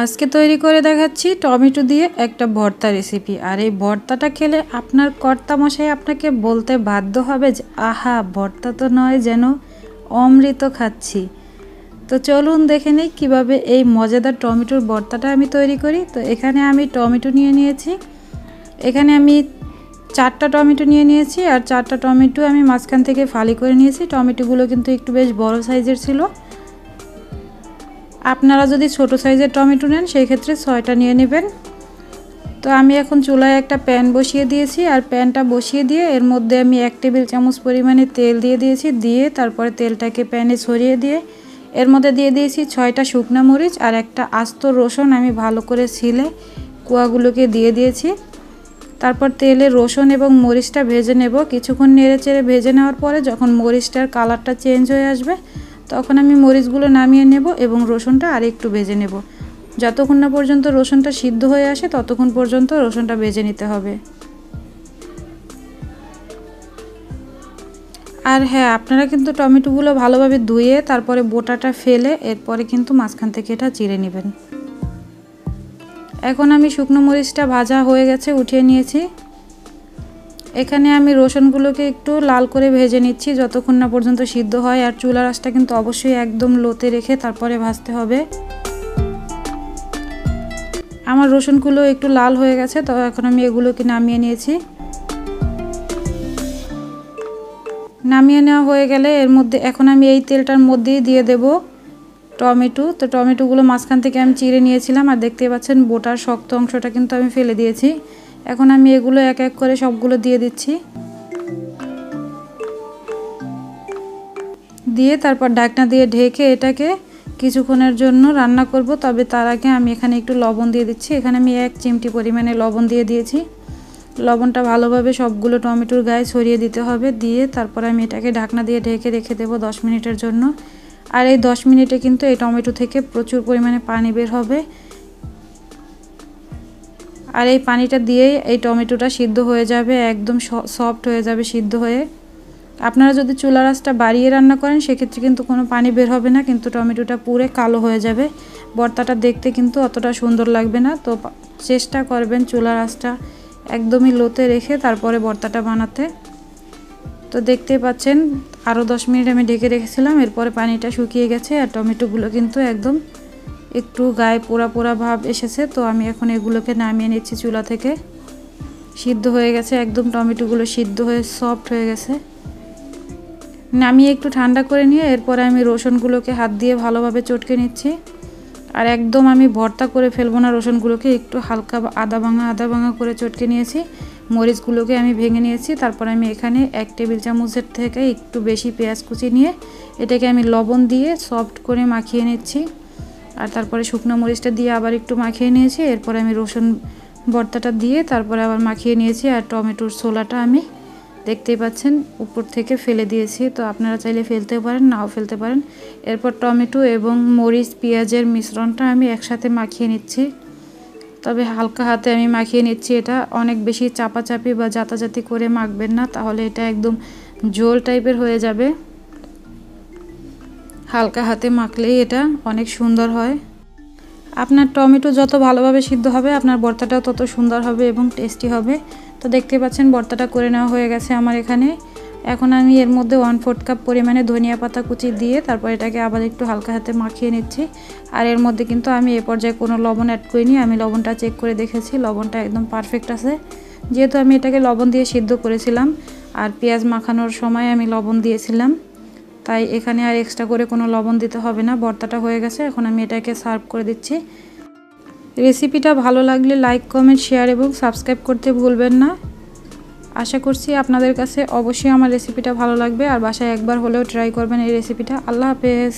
আজকে তৈরি করে দেখাচ্ছি টমেটো দিয়ে একটা ভর্তা রেসিপি। আর এই ভর্তাটা খেলে আপনার কর্তামশাই আপনাকে বলতে বাধ্য হবে যে আহা, ভর্তা তো নয়, যেন অমৃত খাচ্ছি। তো চলুন দেখে নিই কীভাবে এই মজাদার টমেটোর ভর্তাটা আমি তৈরি করি। তো এখানে আমি টমেটো নিয়ে নিয়েছি, এখানে আমি 4টা টমেটো নিয়ে নিয়েছি। আর 4টা টমেটো আমি মাঝখান থেকে ফালি করে নিয়েছি। টমেটোগুলো কিন্তু একটু বেশ বড় সাইজের ছিল। আপনারা যদি ছোট সাইজের টমেটো নেন সেই ক্ষেত্রে 6টা নিয়ে নেবেন। তো আমি এখন চুলায় একটা প্যান বসিয়ে দিয়েছি। আর প্যানটা বসিয়ে দিয়ে এর মধ্যে আমি 1 টেবিল চামচ পরিমাণে তেল দিয়ে দিয়েছি। দিয়ে তারপরে তেলটাকে প্যানে ছড়িয়ে দিয়ে এর মধ্যে দিয়ে দিয়েছি 6টা শুকনো মরিচ আর একটা আস্ত রসুন আমি ভালো করে ছিলে কোয়াগুলোকে দিয়ে দিয়েছি। তারপর তেলে রসুন এবং মরিচটা ভেজে নেব। কিছুক্ষণ নেড়েচেড়ে ভেজে নেওয়ার পরে যখন মরিচটার কালারটা চেঞ্জ হয়ে আসবে তখন আমি মরিচগুলো নামিয়ে নেব এবং রসুনটা আরেকটু ভেজে নেব। যতক্ষণ না পর্যন্ত রসুনটা সিদ্ধ হয়ে আসে ততক্ষণ পর্যন্ত রসুনটা ভেজে নিতে হবে। আর হ্যাঁ, আপনারা কিন্তু টমেটোগুলো ভালোভাবে ধুয়ে তারপরে বোটাটা ফেলে এরপরে কিন্তু মাঝখান থেকে এটা চিড়ে নেবেন। এখন আমি শুকনো মরিচটা ভাজা হয়ে গেছে, উঠিয়ে নিয়েছি। এখানে আমি রসুনগুলোকে একটু লাল করে ভেজে নিচ্ছি যতক্ষণ না পর্যন্ত সিদ্ধ হয়। আর চুলার আঁচটা কিন্তু অবশ্যই একদম লোতে রেখে তারপরে ভাজতে হবে। আমার রসুনগুলো একটু লাল হয়ে গেছে, তো এখন আমি এগুলোকে নামিয়ে নিয়েছি। নামিয়ে নেওয়া হয়ে গেলে এর মধ্যে এখন আমি এই তেলটার মধ্যেই দিয়ে দেব টমেটো। তো টমেটোগুলো মাঝখান থেকে আমি চিড়ে নিয়েছিলাম আর দেখতে পাচ্ছেন বোটার শক্ত অংশটা কিন্তু আমি ফেলে দিয়েছি। এখন আমি এগুলো এক এক করে সবগুলো দিয়ে দিচ্ছি। দিয়ে তারপর ঢাকনা দিয়ে ঢেকে এটাকে কিছুক্ষণের জন্য রান্না করব। তবে তার আগে আমি এখানে একটু লবণ দিয়ে দিচ্ছি। এখানে আমি 1 চিমটি পরিমাণে লবণ দিয়ে দিয়েছি। লবণটা ভালোভাবে সবগুলো টমেটোর গায়ে ছড়িয়ে দিতে হবে। দিয়ে তারপর আমি এটাকে ঢাকনা দিয়ে ঢেকে রেখে দেব 10 মিনিটের জন্য। আর এই 10 মিনিটে কিন্তু এই টমেটো থেকে প্রচুর পরিমাণে পানি বের হবে। আর এই পানিটা দিয়েই এই টমেটোটা সিদ্ধ হয়ে যাবে, একদম সফট হয়ে যাবে সিদ্ধ হয়ে। আপনারা যদি চুলার আঁচটা বাড়িয়ে রান্না করেন সেক্ষেত্রে কিন্তু কোনো পানি বের হবে না, কিন্তু টমেটোটা পুরো কালো হয়ে যাবে। ভর্তাটা দেখতে কিন্তু অতটা সুন্দর লাগবে না। তো চেষ্টা করবেন চুলার আঁচটা একদমই লোতে রেখে তারপরে ভর্তাটা বানাতে। তো দেখতেই পাচ্ছেন আরও 10 মিনিট আমি ঢেকে রেখেছিলাম, এরপরে পানিটা শুকিয়ে গেছে আর টমেটোগুলো কিন্তু একদম একটু গায়ে পোড়া পোড়া ভাব এসেছে। তো আমি এখন এগুলোকে নামিয়ে নিচ্ছি চুলা থেকে। সিদ্ধ হয়ে গেছে একদম, টমেটোগুলো সিদ্ধ হয়ে সফট হয়ে গেছে। নামিয়ে একটু ঠান্ডা করে নিয়ে এরপরে আমি রসুনগুলোকে হাত দিয়ে ভালোভাবে চটকে নিচ্ছি। আর একদম আমি ভর্তা করে ফেলবো না রসুনগুলোকে, একটু হালকা আদা ভাঙা করে চটকে নিয়েছি। মরিচগুলোকে আমি ভেঙে নিয়েছি। তারপর আমি এখানে 1 টেবিল চামচের থেকে একটু বেশি পেঁয়াজ কুচি নিয়ে এটাকে আমি লবণ দিয়ে সফট করে মাখিয়ে নিচ্ছি। আর তারপরে শুকনো মরিচটা দিয়ে আবার একটু মাখিয়ে নিয়েছি। এরপরে আমি রসুন ভর্তাটা দিয়ে তারপরে আবার মাখিয়ে নিয়েছি। আর টমেটোর ছোলাটা আমি দেখতেই পাচ্ছেন উপর থেকে ফেলে দিয়েছি। তো আপনারা চাইলে ফেলতেও পারেন, নাও ফেলতে পারেন। এরপর টমেটো এবং মরিচ পেঁয়াজের মিশ্রণটা আমি একসাথে মাখিয়ে নিচ্ছি। তবে হালকা হাতে আমি মাখিয়ে নিচ্ছি। এটা অনেক বেশি চাপাচাপি বা জাতাজাতি করে মাখবেন না, তাহলে এটা একদম ঝোল টাইপের হয়ে যাবে। হালকা হাতে মাখলেই এটা অনেক সুন্দর হয়। আপনার টমেটো যত ভালোভাবে সিদ্ধ হবে আপনার ভর্তাটাও তত সুন্দর হবে এবং টেস্টি হবে। তো দেখতে পাচ্ছেন ভর্তাটা করে নেওয়া হয়ে গেছে আমার এখানে। এখন আমি এর মধ্যে 1/4 কাপ পরিমাণে ধনিয়া পাতা কুচি দিয়ে তারপর এটাকে আবার একটু হালকা হাতে মাখিয়ে নিচ্ছি। আর এর মধ্যে কিন্তু আমি এ পর্যায়ে কোনো লবণ অ্যাড করিনি। আমি লবণটা চেক করে দেখেছি, লবণটা একদম পারফেক্ট আছে। যেহেতু আমি এটাকে লবণ দিয়ে সিদ্ধ করেছিলাম আর পেঁয়াজ মাখানোর সময় আমি লবণ দিয়েছিলাম, তাই এখানে আর এক্সট্রা করে কোনো লবণ দিতে হবে না। ভর্তাটা হয়ে গেছে, এখন আমি এটাকে সার্ভ করে দিচ্ছি। রেসিপিটা ভালো লাগলে লাইক, কমেন্ট, শেয়ার এবং সাবস্ক্রাইব করতে ভুলবেন না। আশা করছি আপনাদের কাছে অবশ্যই আমার রেসিপিটা ভালো লাগবে আর বাসায় একবার হলেও ট্রাই করবেন এই রেসিপিটা। আল্লাহ হাফেজ।